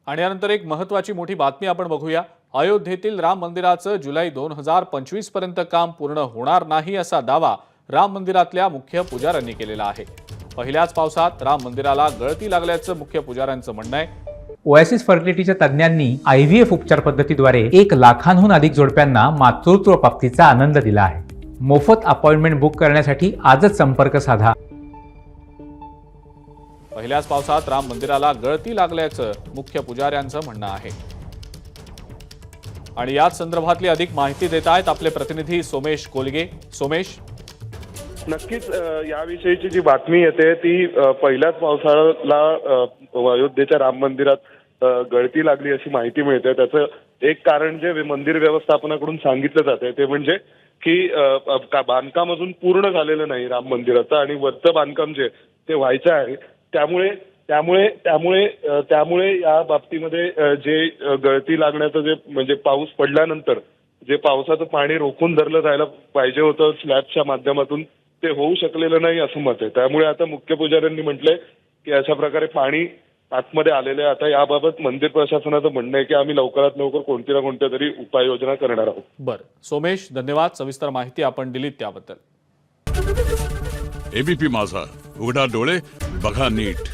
आणि यानंतर एक महत्त्वाची मोठी बातमी आपण बघूया। अयोध्येतील राम मंदिराचं जुलै 2025 पर्यंत काम पूर्ण होणार नाही असा दावा राम मंदिरातल्या मुख्य पुजाऱ्यांनी केलेला आहे। पहिल्याच पावसात राम मंदिराला गळती लागल्याचं मुख्य पुजाऱ्यांचं म्हणणं आहे। ओएसिस फर्टिलिटीच्या तज्ञांनी आयव्हीएफ उपचार पद्धतीद्वारे 1 लाखांहून अधिक जोडप्यांना मातृत्व प्राप्तीचा आनंद दिला आहे। मोफत अपॉइंटमेंट बुक करण्यासाठी आजच संपर्क साधा। पहिल्याच पावसात राम मंदिराला गळती लागल्याचं मुख्य पुजाऱ्यांचं म्हणणं आहे। आणि याच संदर्भातली अधिक माहिती देत आहेत आपले प्रतिनिधी सोमेश कोलगे। सोमेश, नक्कीच याविषयीची जी बातमी येते ती पहिल्याच पावसाळ्याला अयोध्येच्या राम मंदिरात गळती लागली अशी माहिती मिळते। त्याचं एक कारण जे मंदिर व्यवस्थापनाकडून सांगितलं जाते ते म्हणजे की बांधकाम अजून पूर्ण झालेलं नाही राम मंदिराचं आणि वरचं बांधकाम जे ते व्हायचं आहे। त्यामुळे या बाबतीमध्ये जे गळती लागण्याचं जे म्हणजे पाऊस पडल्यानंतर जे पावसाचं पाणी रोखून धरलं जायला पाहिजे होतं स्लॅबच्या माध्यमातून ते होऊ शकलेलं नाही असं मत आहे। त्यामुळे आता मुख्य पुजाऱ्यांनी म्हटलंय की अशा प्रकारे पाणी आतमध्ये आलेलं आहे। आता याबाबत मंदिर प्रशासनाचं म्हणणं आहे की आम्ही लवकरात लवकर कोणती ना कोणत्या तरी उपाययोजना करणार आहोत। बरं सोमेश, धन्यवाद सविस्तर माहिती आपण दिलीत त्याबद्दल। एबीपी माझा, उघडा डोळे बघा नीट।